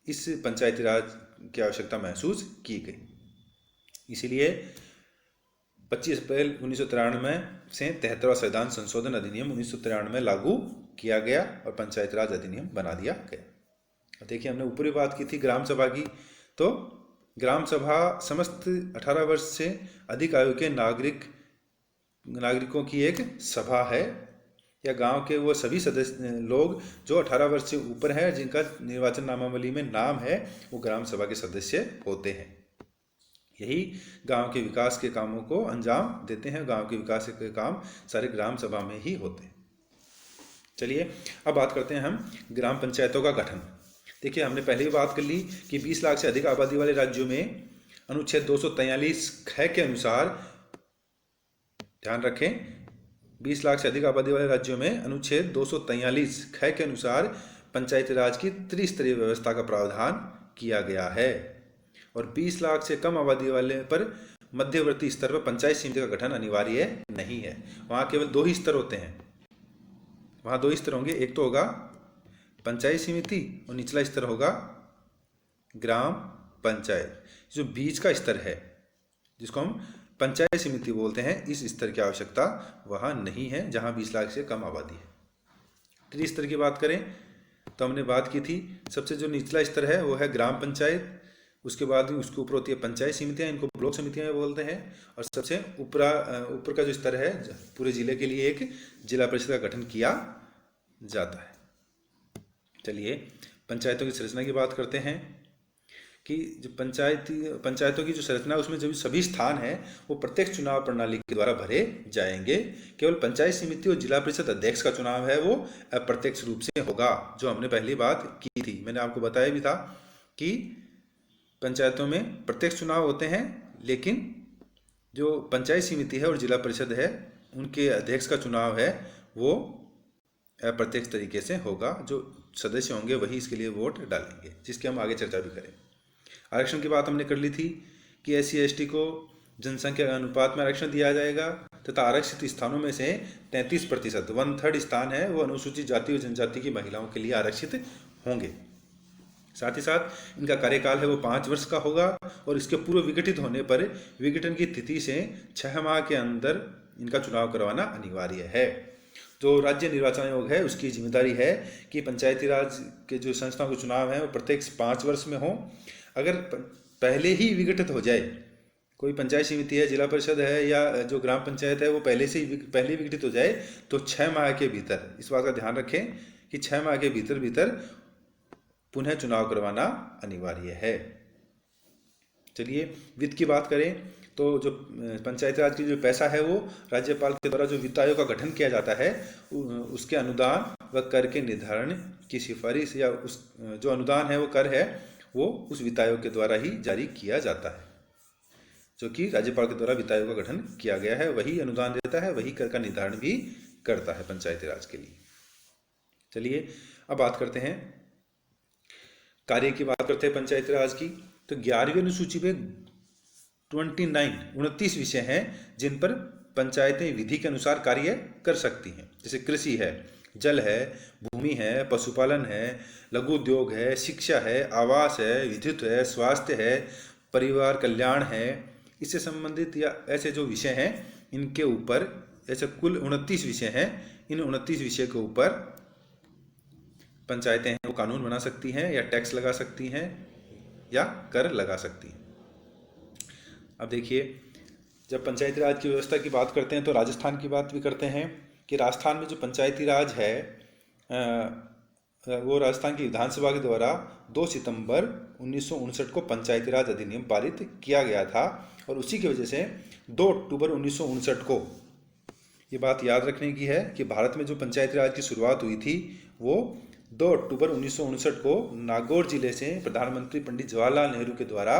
इस पंचायती राज की आवश्यकता महसूस की गई। इसीलिए 25 अप्रैल 1993 से 73वां संविधान संशोधन अधिनियम 1993 में लागू किया गया और पंचायत राज अधिनियम बना दिया गया। देखिए हमने ऊपरी बात की थी ग्राम सभा की, तो ग्राम सभा समस्त 18 वर्ष से अधिक आयु के नागरिकों की एक सभा है, या गांव के वो सभी सदस्य लोग जो 18 वर्ष से ऊपर हैं, जिनका निर्वाचन नामावली में नाम है, वो ग्राम सभा के सदस्य होते हैं। यही गांव के विकास के कामों को अंजाम देते हैं। गांव के विकास के काम सारे ग्राम सभा में ही होते हैं। चलिए अब बात करते हैं हम ग्राम पंचायतों का गठन। देखिए हमने पहले ही बात कर ली कि 20 लाख से अधिक आबादी वाले राज्यों में अनुच्छेद 243 ख के अनुसार, ध्यान रखें, 20 लाख से अधिक आबादी वाले राज्यों में अनुच्छेद 243 ख के अनुसार पंचायती राज की त्रिस्तरीय व्यवस्था का प्रावधान किया गया है। और 20 लाख से कम आबादी वाले पर मध्यवर्ती स्तर पर पंचायत समिति का गठन अनिवार्य नहीं है। वहाँ केवल 2 ही स्तर होते हैं, वहाँ 2 ही स्तर होंगे, एक तो होगा पंचायत समिति और निचला स्तर होगा ग्राम पंचायत। जो बीच का स्तर है जिसको हम पंचायत समिति बोलते हैं, इस स्तर की आवश्यकता वहाँ नहीं है जहाँ 20 लाख से कम आबादी है। त्रिस्तर की बात करें तो हमने बात की थी, सबसे जो निचला स्तर है वो है ग्राम पंचायत, उसके बाद उसके ऊपर होती है पंचायत समितियाँ, इनको ब्लॉक समितियाँ बोलते हैं, और सबसे ऊपर का जो स्तर है पूरे जिले के लिए एक जिला परिषद का गठन किया जाता है। चलिए पंचायतों की संरचना की बात करते हैं कि जो पंचायतों की जो संरचना है उसमें जो सभी स्थान हैं वो प्रत्यक्ष चुनाव प्रणाली के द्वारा भरे जाएंगे। केवल पंचायत समिति और जिला परिषद अध्यक्ष का चुनाव है वो अप्रत्यक्ष रूप से होगा, जो हमने पहली बात की थी। मैंने आपको बताया भी था कि पंचायतों में प्रत्यक्ष चुनाव होते हैं, लेकिन जो पंचायत समिति है और जिला परिषद है उनके अध्यक्ष का चुनाव है वो अप्रत्यक्ष तरीके से होगा। जो सदस्य होंगे वही इसके लिए वोट डालेंगे, जिसकी हम आगे चर्चा भी करें। आरक्षण की बात हमने कर ली थी कि SC/ST को जनसंख्या के अनुपात में आरक्षण दिया जाएगा तथा आरक्षित स्थानों में से 33%, 1/3 स्थान है वो अनुसूचित जाति और जनजाति की महिलाओं के लिए आरक्षित होंगे। साथ ही साथ इनका कार्यकाल है वो 5 वर्ष का होगा और इसके पूर्व विघटित होने पर विघटन की तिथि से 6 माह के अंदर इनका चुनाव करवाना अनिवार्य है। जो राज्य निर्वाचन आयोग है उसकी जिम्मेदारी है कि पंचायती राज के जो संस्थाओं के चुनाव हैं वो प्रत्येक 5 वर्ष में हो। अगर पहले ही विघटित हो जाए, कोई पंचायत समिति है, जिला परिषद है या जो ग्राम पंचायत है वो पहले विघटित हो जाए तो 6 माह के भीतर, इस बात का ध्यान रखें कि 6 माह के भीतर पुनः चुनाव करवाना अनिवार्य है। चलिए वित्त की बात करें तो जो पंचायती राज की जो पैसा है वो राज्यपाल के द्वारा जो वित्त आयोग का गठन किया जाता है उसके अनुदान व कर के निर्धारण की सिफारिश या उस जो अनुदान है वो कर है वो उस वित्त आयोग के द्वारा ही जारी किया जाता है, जो कि राज्यपाल के द्वारा वित्त आयोग का गठन किया गया है। वही अनुदान देता है, वही कर का निर्धारण भी करता है पंचायती राज के लिए। चलिए अब बात करते हैं कार्य की, बात करते हैं पंचायती राज की। तो 11वीं अनुसूची में 29 विषय हैं जिन पर पंचायतें विधि के अनुसार कार्य कर सकती हैं। जैसे कृषि है, जल है, भूमि है, पशुपालन है, लघु उद्योग है, शिक्षा है, आवास है, विद्युत है, स्वास्थ्य है, परिवार कल्याण है, इससे संबंधित या ऐसे जो विषय हैं इनके ऊपर, ऐसे कुल 29 विषय हैं। इन 29 विषय के ऊपर पंचायतें हैं वो कानून बना सकती हैं या टैक्स लगा सकती हैं या कर लगा सकती हैं। अब देखिए, जब पंचायती राज की व्यवस्था की बात करते हैं तो राजस्थान की बात भी करते हैं कि राजस्थान में जो पंचायती राज है वो राजस्थान की विधानसभा के द्वारा 2 सितंबर 1959 को पंचायती राज अधिनियम पारित किया गया था। और उसी की वजह से 2 अक्टूबर 1959 को, ये बात याद रखने की है कि भारत में जो पंचायती राज की शुरुआत हुई थी वो 2 अक्टूबर 1959 को नागौर जिले से प्रधानमंत्री पंडित जवाहरलाल नेहरू के द्वारा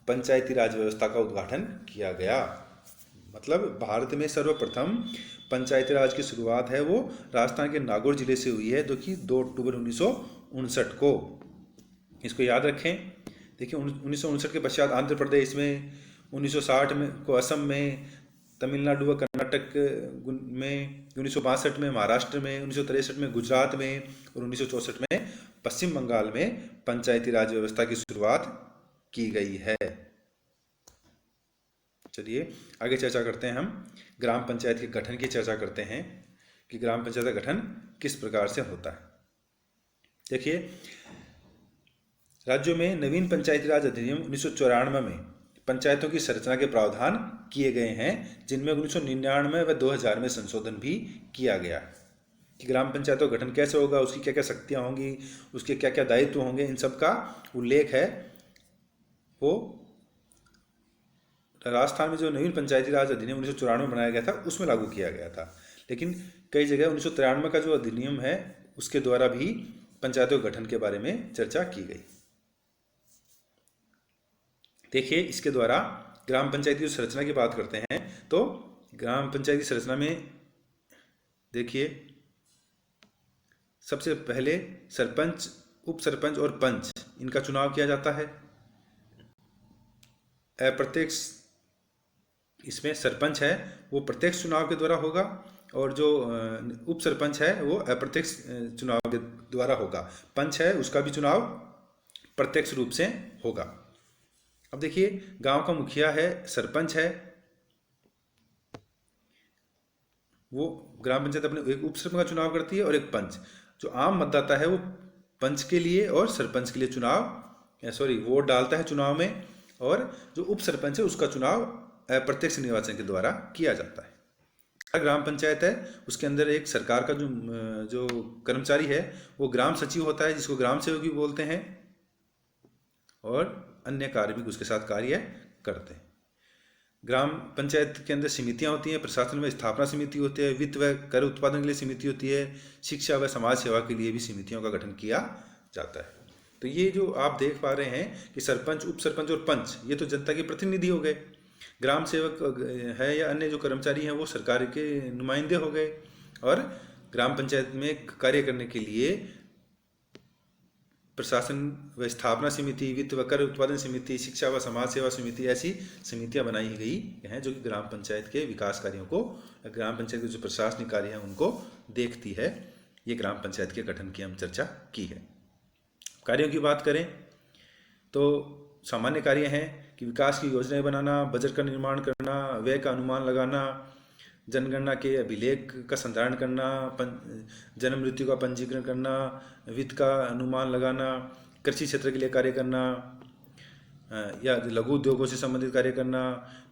पंचायती राज व्यवस्था का उद्घाटन किया गया। मतलब भारत में सर्वप्रथम पंचायती राज की शुरुआत है वो राजस्थान के नागौर जिले से हुई है, जो कि 2 अक्टूबर 1959 को। इसको याद रखें। देखिए 1959 के पश्चात आंध्र प्रदेश में, 1960 में को असम में, तमिलनाडु व कर्नाटक में, 1962 में महाराष्ट्र में, 1963 में गुजरात में और 1964 में पश्चिम बंगाल में पंचायती राज व्यवस्था की शुरुआत की गई है। चलिए आगे चर्चा करते हैं। हम ग्राम पंचायत के गठन की चर्चा करते हैं कि ग्राम पंचायत का गठन किस प्रकार से होता है। देखिए, राज्यों में नवीन पंचायती राज अधिनियम 1994 में पंचायतों की संरचना के प्रावधान किए गए हैं, जिनमें 1999 व 2000 में संशोधन भी किया गया कि ग्राम पंचायतों का गठन कैसे होगा, उसकी क्या क्या शक्तियाँ होंगी, उसके क्या क्या दायित्व होंगे, इन सब का उल्लेख है वो राजस्थान में जो नवीन पंचायती राज अधिनियम 1994 में बनाया गया था उसमें लागू किया गया था। लेकिन कई जगह 1993 का जो अधिनियम है उसके द्वारा भी पंचायतों के गठन के बारे में चर्चा की गई। देखिए, इसके द्वारा ग्राम पंचायती जो संरचना की बात करते हैं तो ग्राम पंचायती संरचना में देखिए सबसे पहले सरपंच, उप सरपंच और पंच, इनका चुनाव किया जाता है। अप्रत्यक्ष, इसमें सरपंच है वो प्रत्यक्ष चुनाव के द्वारा होगा और जो उप सरपंच है वो अप्रत्यक्ष चुनाव के द्वारा होगा। पंच है उसका भी चुनाव प्रत्यक्ष रूप से होगा। अब देखिए, गांव का मुखिया है, सरपंच है, वो ग्राम पंचायत अपने एक उप सरपंच का चुनाव करती है और एक पंच। जो आम मतदाता है वो पंच के लिए और सरपंच के लिए वोट डालता है चुनाव में, और जो उप सरपंच है उसका चुनाव अप्रत्यक्ष निर्वाचन के द्वारा किया जाता है। ग्राम पंचायत है उसके अंदर एक सरकार का जो कर्मचारी है वो ग्राम सचिव होता है, जिसको ग्राम सेवक भी बोलते हैं, और अन्य कार्मिक उसके साथ कार्य करते हैं। ग्राम पंचायत के अंदर समितियां होती हैं, प्रशासन में स्थापना समिति होती है, वित्त व कर उत्पादन के लिए समिति होती है, शिक्षा व समाज सेवा के लिए भी समितियों का गठन किया जाता है। तो ये जो आप देख पा रहे हैं कि सरपंच, उप सरपंच और पंच, ये तो जनता के प्रतिनिधि हो गए। ग्राम सेवक है या अन्य जो कर्मचारी हैं वो सरकार के नुमाइंदे हो गए, और ग्राम पंचायत में कार्य करने के लिए प्रशासन व स्थापना समिति, वित्त व कर उत्पादन समिति, शिक्षा व समाज सेवा समिति, ऐसी समितियां बनाई गई हैं जो कि ग्राम पंचायत के विकास कार्यों को, ग्राम पंचायत के जो प्रशासनिक कार्य हैं उनको देखती है। ये ग्राम पंचायत के गठन की हम चर्चा की है। कार्यों की बात करें तो सामान्य कार्य हैं कि विकास की योजनाएं बनाना, बजट का निर्माण करना, व्यय का अनुमान लगाना, जनगणना के अभिलेख का संधारण करना, जन्म मृत्यु का पंजीकरण करना, वित्त का अनुमान लगाना, कृषि क्षेत्र के लिए कार्य करना, या लघु उद्योगों से संबंधित कार्य करना,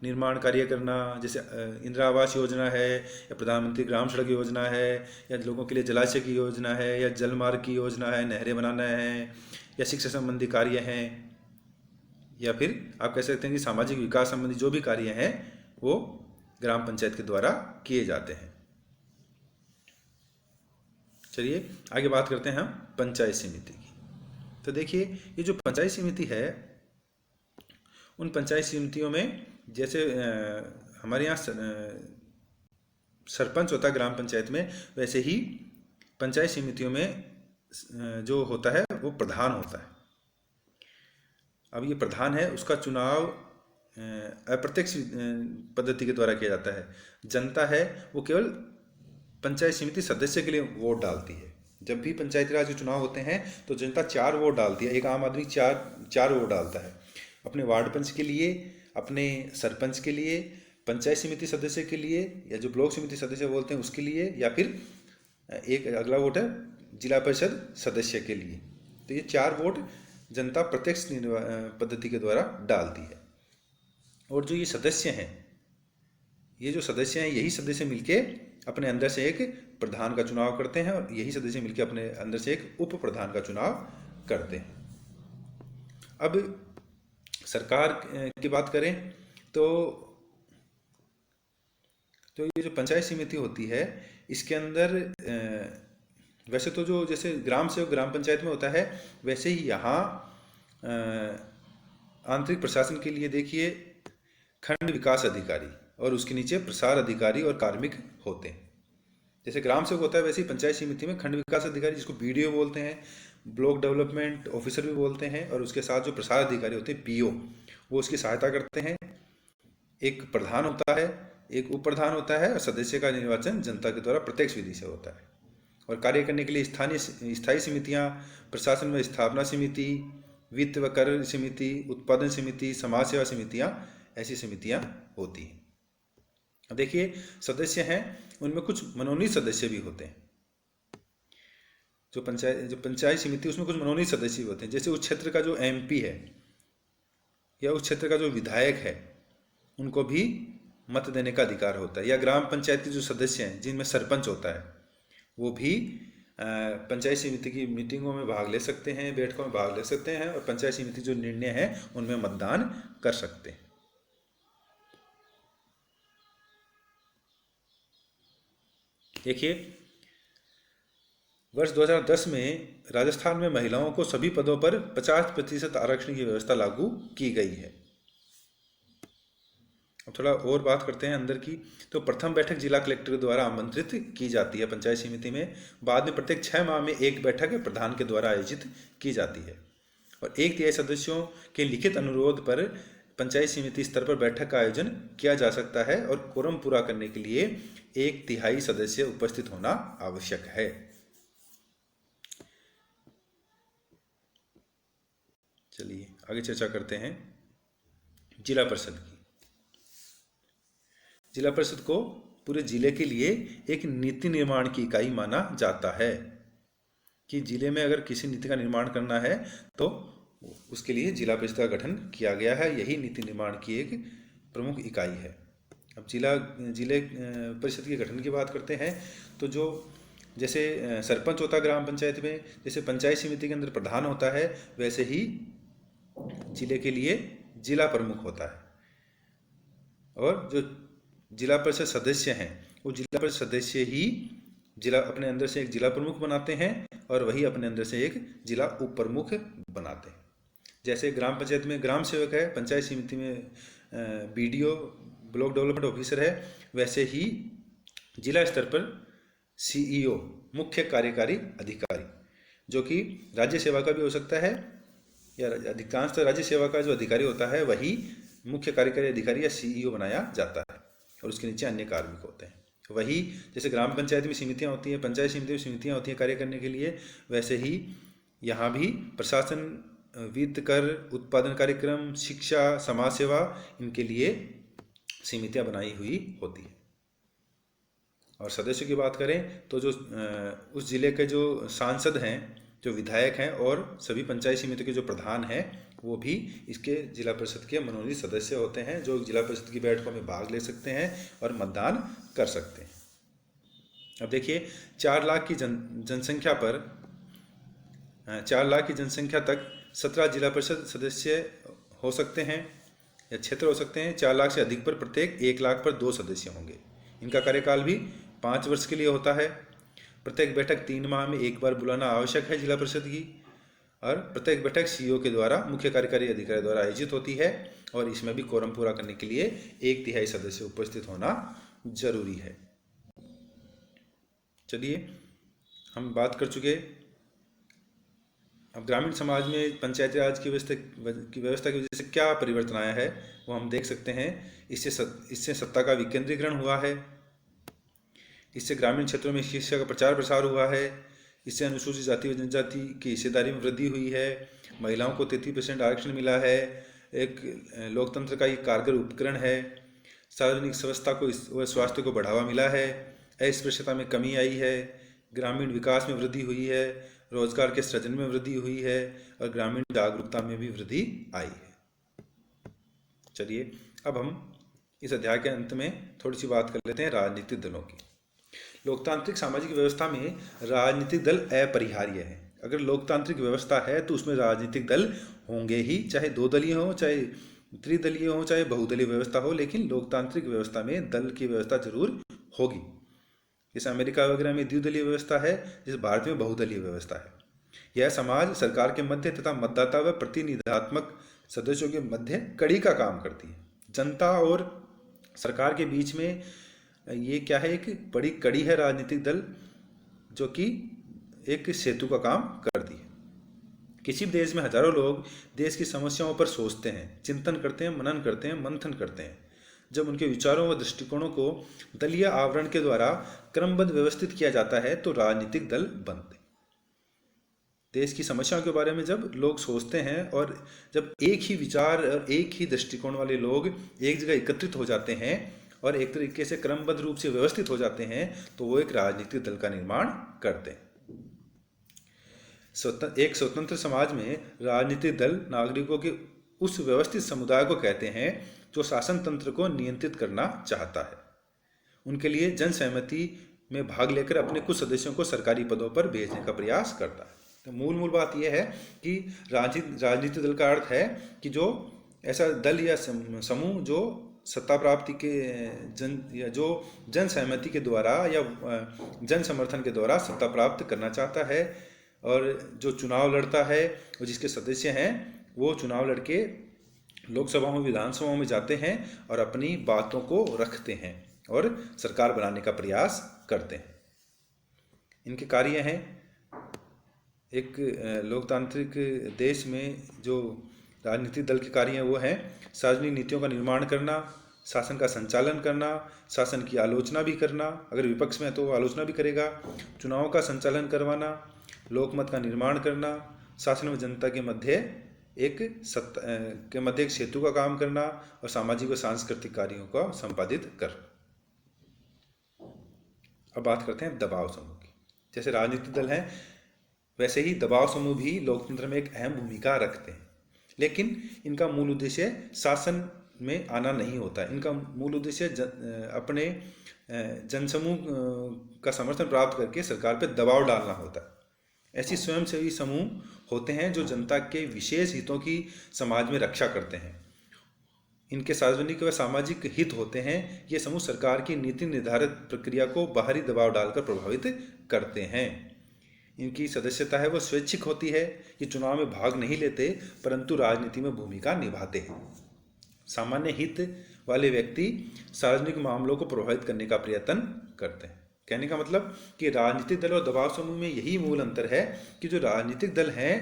निर्माण कार्य करना, जैसे इंदिरा आवास योजना है या प्रधानमंत्री ग्राम सड़क योजना है, या लोगों के लिए जलाशय की योजना है, या जल मार्ग की योजना है, नहरें बनाना है, या शिक्षा संबंधी कार्य हैं, या फिर आप कह सकते हैं कि सामाजिक विकास संबंधी जो भी कार्य हैं वो ग्राम पंचायत के द्वारा किए जाते हैं। चलिए आगे बात करते हैं हम पंचायत समिति की। तो देखिए ये जो पंचायत समिति है, उन पंचायत समितियों में जैसे हमारे यहाँ सरपंच होता है ग्राम पंचायत में, वैसे ही पंचायत समितियों में जो होता है वो प्रधान होता है। अब ये प्रधान है, उसका चुनाव अप्रत्यक्ष पद्धति के द्वारा किया जाता है। जनता है वो केवल पंचायत समिति सदस्य के लिए वोट डालती है। जब भी पंचायती राज के चुनाव होते हैं तो जनता 4 वोट डालती है। एक आम आदमी चार वोट डालता है, अपने वार्ड पंच के लिए, अपने सरपंच के लिए, पंचायत समिति सदस्य के लिए, या जो ब्लॉक समिति सदस्य बोलते हैं उसके लिए, या फिर एक अगला वोट है जिला परिषद सदस्य के लिए। तो ये 4 वोट जनता प्रत्यक्ष पद्धति के द्वारा डालती है। और जो ये सदस्य हैं, ये जो सदस्य हैं, यही सदस्य मिलके अपने अंदर से एक प्रधान का चुनाव करते हैं, और यही सदस्य मिलके अपने अंदर से एक उप प्रधान का चुनाव करते हैं। अब सरकार की बात करें तो ये जो पंचायत समिति होती है, इसके अंदर वैसे तो जो जैसे ग्राम सेवक ग्राम पंचायत में होता है, वैसे ही यहाँ आंतरिक प्रशासन के लिए देखिए खंड विकास अधिकारी और उसके नीचे प्रसार अधिकारी और कार्मिक होते हैं। जैसे ग्राम सेवक होता है, वैसे ही पंचायत समिति में खंड विकास अधिकारी, जिसको बीडीओ बोलते हैं, ब्लॉक डेवलपमेंट ऑफिसर भी बोलते हैं, और उसके साथ जो प्रसार अधिकारी होते हैं पीओ, वो उसकी सहायता करते हैं। एक प्रधान होता है, एक उप प्रधान होता है, और सदस्य का निर्वाचन जनता के द्वारा प्रत्यक्ष विधि से होता है। और कार्य करने के लिए स्थायी समितियां, प्रशासन में स्थापना समिति, वित्त व कर समिति, उत्पादन समिति, समाज सेवा समितियां, ऐसी समितियां होती हैं। अब देखिए सदस्य हैं, उनमें कुछ मनोनीत सदस्य भी होते हैं। जो पंचायत समिति, उसमें कुछ मनोनीत सदस्य भी होते हैं। जैसे उस क्षेत्र का जो एमपी है या उस क्षेत्र का जो विधायक है, उनको भी मत देने का अधिकार होता है। या ग्राम पंचायत के जो सदस्य हैं, जिनमें सरपंच होता है, वो भी पंचायत समिति की मीटिंगों में भाग ले सकते हैं, बैठकों में भाग ले सकते हैं, और पंचायत समिति जो निर्णय है उनमें मतदान कर सकते हैं। देखिए वर्ष 2010 में राजस्थान में महिलाओं को सभी पदों पर 50% आरक्षण की व्यवस्था लागू की गई है। अब थोड़ा और बात करते हैं अंदर की। तो प्रथम बैठक जिला कलेक्टर के द्वारा आमंत्रित की जाती है पंचायत समिति में। बाद में प्रत्येक 6 माह में एक बैठक प्रधान के द्वारा आयोजित की जाती है, और 1/3 सदस्यों के लिखित अनुरोध पर पंचायत समिति स्तर पर बैठक का आयोजन किया जा सकता है, और कोरम पूरा करने के लिए 1/3 सदस्य उपस्थित होना आवश्यक है। चलिए आगे चर्चा करते हैं जिला परिषद की। जिला परिषद को पूरे जिले के लिए एक नीति निर्माण की इकाई माना जाता है, कि जिले में अगर किसी नीति का निर्माण करना है तो उसके लिए जिला परिषद का गठन किया गया है। यही नीति निर्माण की एक प्रमुख इकाई है। अब जिले परिषद के गठन की बात करते हैं, तो जो जैसे सरपंच होता है ग्राम पंचायत में, जैसे पंचायत समिति के अंदर प्रधान होता है, वैसे ही जिले के लिए जिला प्रमुख होता है। और जो जिला परिषद सदस्य हैं, वो जिला परिषद सदस्य ही जिला अपने अंदर से एक जिला प्रमुख बनाते हैं, और वही अपने अंदर से एक जिला उप प्रमुख बनाते हैं। जैसे ग्राम पंचायत में ग्राम सेवक है, पंचायत समिति में बीडीओ ब्लॉक डेवलपमेंट ऑफिसर है, वैसे ही जिला स्तर पर सीईओ मुख्य कार्यकारी अधिकारी, जो कि राज्य सेवा का भी हो सकता है, या अधिकांश राज्य सेवा का जो अधिकारी होता है वही मुख्य कार्यकारी अधिकारी या सीईओ बनाया जाता है, और उसके नीचे अन्य कार्मिक होते हैं। वही जैसे ग्राम पंचायत में समितियां होती हैं, पंचायत समिति में समितियां होती हैं कार्य करने के लिए, वैसे ही यहाँ भी प्रशासन, वित्त, कर, उत्पादन कार्यक्रम, शिक्षा, समाज सेवा, इनके लिए समितियां बनाई हुई होती है। और सदस्यों की बात करें तो जो उस जिले के जो सांसद हैं, जो विधायक हैं, और सभी पंचायत समिति के जो प्रधान हैं, वो भी इसके जिला परिषद के मनोनीत सदस्य होते हैं, जो जिला परिषद की बैठकों में भाग ले सकते हैं और मतदान कर सकते हैं। अब देखिए 4 लाख की जनसंख्या पर 4 लाख की जनसंख्या तक 17 जिला परिषद सदस्य हो सकते हैं या क्षेत्र हो सकते हैं। 4 लाख से अधिक पर प्रत्येक 1 लाख पर 2 सदस्य होंगे। इनका कार्यकाल भी 5 वर्ष के लिए होता है। प्रत्येक बैठक 3 माह में एक बार बुलाना आवश्यक है जिला परिषद की, और प्रत्येक बैठक सीईओ के द्वारा, मुख्य कार्यकारी अधिकारी द्वारा आयोजित होती है, और इसमें भी कोरम पूरा करने के लिए 1/3 सदस्य उपस्थित होना जरूरी है। चलिए, हम बात कर चुके। अब ग्रामीण समाज में पंचायती राज की व्यवस्था की वजह से क्या परिवर्तन आया है वो हम देख सकते हैं। इससे सत्ता का विकेंद्रीकरण हुआ है, इससे ग्रामीण क्षेत्रों में शिक्षा का प्रचार प्रसार हुआ है, इससे अनुसूचित जाति व जनजाति की हिस्सेदारी में वृद्धि हुई है, महिलाओं को 33% आरक्षण मिला है, एक लोकतंत्र का एक कारगर उपकरण है, सार्वजनिक व्यवस्था को व स्वास्थ्य को बढ़ावा मिला है, अस्पृश्यता में कमी आई है, ग्रामीण विकास में वृद्धि हुई है, रोजगार के सृजन में वृद्धि हुई है, और ग्रामीण जागरूकता में भी वृद्धि आई है। चलिए, अब हम इस अध्याय के अंत में थोड़ी सी बात कर लेते हैं राजनीतिक दलों की। लोकतांत्रिक सामाजिक व्यवस्था में राजनीतिक दल अपरिहार्य है। अगर लोकतांत्रिक व्यवस्था है तो उसमें राजनीतिक दल होंगे ही, चाहे 2 दलीय हो, चाहे त्रिदलीय हो, चाहे बहुदलीय व्यवस्था हो, लेकिन लोकतांत्रिक व्यवस्था में दल की व्यवस्था जरूर होगी। जैसे अमेरिका वगैरह में द्विदलीय व्यवस्था है, जैसे भारत में बहुदलीय व्यवस्था है। यह समाज सरकार के मध्य तथा मतदाता व प्रतिनिधात्मक सदस्यों के मध्य कड़ी का काम करती है। जनता और सरकार के बीच में ये क्या है, एक बड़ी कड़ी है राजनीतिक दल, जो कि एक सेतु का काम करती है। किसी भी देश में हजारों लोग देश की समस्याओं पर सोचते हैं, चिंतन करते हैं, मनन करते हैं, मंथन करते हैं। जब उनके विचारों व दृष्टिकोणों को दलीय आवरण के द्वारा क्रमबद्ध व्यवस्थित किया जाता है तो राजनीतिक दल बनते हैं। देश की समस्याओं के बारे में जब लोग सोचते हैं और जब एक ही विचार और एक ही दृष्टिकोण वाले लोग एक जगह एकत्रित हो जाते हैं और एक तरीके से क्रमबद्ध रूप से व्यवस्थित हो जाते हैं तो वो एक राजनीतिक दल का निर्माण करते हैं। एक स्वतंत्र समाज में राजनीतिक दल नागरिकों के उस व्यवस्थित समुदाय को कहते हैं जो शासन तंत्र को नियंत्रित करना चाहता है। उनके लिए जन सहमति में भाग लेकर अपने कुछ सदस्यों को सरकारी पदों पर भेजने का प्रयास करता है। तो मूल बात यह है कि राजनीतिक दल का अर्थ है कि जो ऐसा दल या समूह जो सत्ता प्राप्ति के जो जन सहमति के द्वारा या जन समर्थन के द्वारा सत्ता प्राप्त करना चाहता है, और जो चुनाव लड़ता है और जिसके सदस्य हैं वो चुनाव लड़के लोकसभा में, विधानसभा में जाते हैं और अपनी बातों को रखते हैं और सरकार बनाने का प्रयास करते हैं। इनके कार्य हैं, एक लोकतांत्रिक देश में जो राजनीतिक दल के कार्य हैं वो हैं सार्वजनिक नीतियों का निर्माण करना, शासन का संचालन करना, शासन की आलोचना भी करना, अगर विपक्ष में है तो आलोचना भी करेगा, चुनाव का संचालन करवाना, लोकमत का निर्माण करना, शासन व जनता के मध्य एक सेतु का काम करना, और सामाजिक व सांस्कृतिक कार्यों का संपादित करना। अब बात करते हैं दबाव समूह की। जैसे राजनीतिक दल हैं वैसे ही दबाव समूह भी लोकतंत्र में एक अहम भूमिका रखते हैं, लेकिन इनका मूल उद्देश्य शासन में आना नहीं होता। इनका मूल उद्देश्य अपने जनसमूह का समर्थन प्राप्त करके सरकार पर दबाव डालना होता है। ऐसी स्वयंसेवी समूह होते हैं जो जनता के विशेष हितों की समाज में रक्षा करते हैं। इनके सार्वजनिक व सामाजिक हित होते हैं। ये समूह सरकार की नीति निर्धारित प्रक्रिया को बाहरी दबाव डालकर प्रभावित करते हैं। इनकी सदस्यता है वो स्वैच्छिक होती है। ये चुनाव में भाग नहीं लेते परंतु राजनीति में भूमिका निभाते हैं। सामान्य हित वाले व्यक्ति सार्वजनिक मामलों को प्रभावित करने का प्रयत्न करते हैं। कहने का मतलब कि राजनीतिक दल और दबाव समूह में यही मूल अंतर है कि जो राजनीतिक दल हैं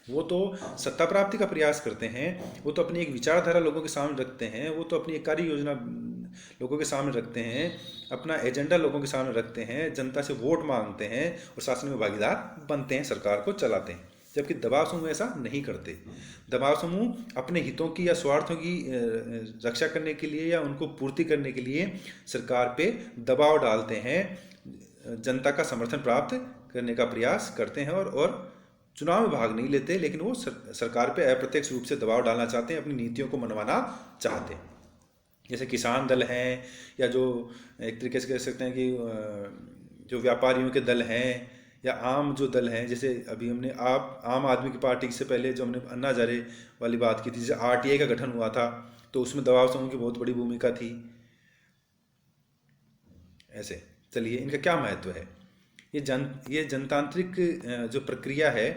वो तो सत्ता प्राप्ति का प्रयास करते हैं, वो तो अपनी एक विचारधारा लोगों के सामने रखते हैं, वो तो अपनी एक कार्य योजना लोगों के सामने रखते हैं, अपना एजेंडा लोगों के सामने रखते हैं, जनता से वोट मांगते हैं और शासन में भागीदार बनते हैं, सरकार को चलाते हैं। जबकि दबाव समूह ऐसा नहीं करते। दबाव समूह अपने हितों की या स्वार्थों की रक्षा करने के लिए या उनको पूर्ति करने के लिए सरकार पे दबाव डालते हैं, जनता का समर्थन प्राप्त करने का प्रयास करते हैं और चुनाव में भाग नहीं लेते, लेकिन वो सरकार पे अप्रत्यक्ष रूप से दबाव डालना चाहते हैं, अपनी नीतियों को मनवाना चाहते हैं। जैसे किसान दल हैं या जो एक तरीके से कह सकते हैं कि जो व्यापारियों के दल हैं या आम जो दल हैं, जैसे अभी हमने आम आदमी की पार्टी से पहले जो हमने अन्ना हजारे वाली बात की थी, जैसे आरटीआई का गठन हुआ था तो उसमें दबाव समूह की बहुत बड़ी भूमिका थी। ऐसे चलिए इनका क्या महत्व है। ये जनतांत्रिक जो प्रक्रिया है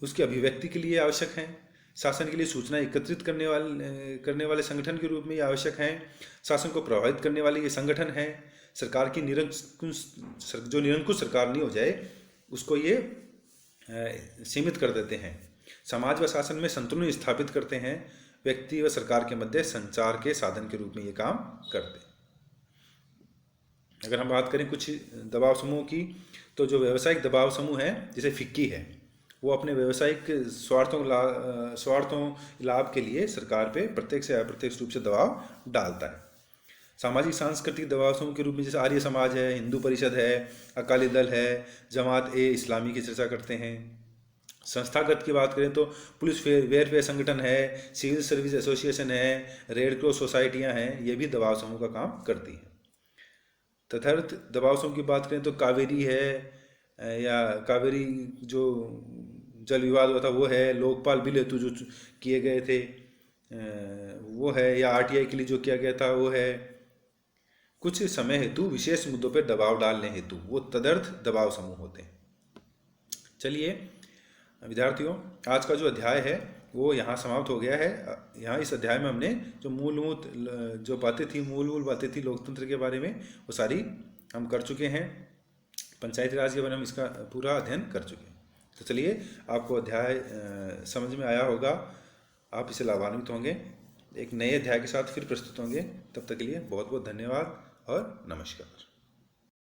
उसकी अभिव्यक्ति के लिए आवश्यक हैं। शासन के लिए सूचना एकत्रित करने वाले संगठन के रूप में ये आवश्यक हैं। शासन को प्रभावित करने वाले ये संगठन हैं। सरकार की जो निरंकुश सरकार नहीं हो जाए उसको ये सीमित कर देते हैं। समाज व शासन में संतुलन स्थापित करते हैं। व्यक्ति व सरकार के मध्य संचार के साधन के रूप में ये काम करते हैं। अगर हम बात करें कुछ दबाव समूह की, तो जो व्यावसायिक दबाव समूह है जैसे फिक्की है, वो अपने व्यावसायिक स्वार्थों लाभ के लिए सरकार पे प्रत्यक्ष या अप्रत्यक्ष रूप से दबाव डालता है। सामाजिक सांस्कृतिक दबाव समूह के रूप में जैसे आर्य समाज है, हिंदू परिषद है, अकाली दल है, जमात ए इस्लामी की चर्चा करते हैं। संस्थागत की बात करें तो पुलिस वेलफेयर संगठन है, सिविल सर्विस एसोसिएशन है, रेड क्रॉस सोसाइटियां हैं, ये भी दबाव समूह का काम करती हैं। तदर्थ दबाव समूह की बात करें तो कावेरी है, या कावेरी जो जल विवाद हुआ था वो है, लोकपाल बिल हेतु जो किए गए थे वो है, या आरटीआई के लिए जो किया गया था वो है। कुछ समय हेतु विशेष मुद्दों पर दबाव डालने हेतु वो तदर्थ दबाव समूह होते हैं। चलिए विद्यार्थियों, आज का जो अध्याय है वो यहाँ समाप्त हो गया है। यहाँ इस अध्याय में हमने जो मूलभूत जो बातें थी, मूल बातें थी लोकतंत्र के बारे में, वो सारी हम कर चुके हैं। पंचायती राज के बारे में इसका पूरा अध्ययन कर चुके हैं। तो चलिए, आपको अध्याय समझ में आया होगा, आप इसे लाभान्वित होंगे। एक नए अध्याय के साथ फिर प्रस्तुत होंगे। तब तक के लिए बहुत बहुत धन्यवाद और नमस्कार।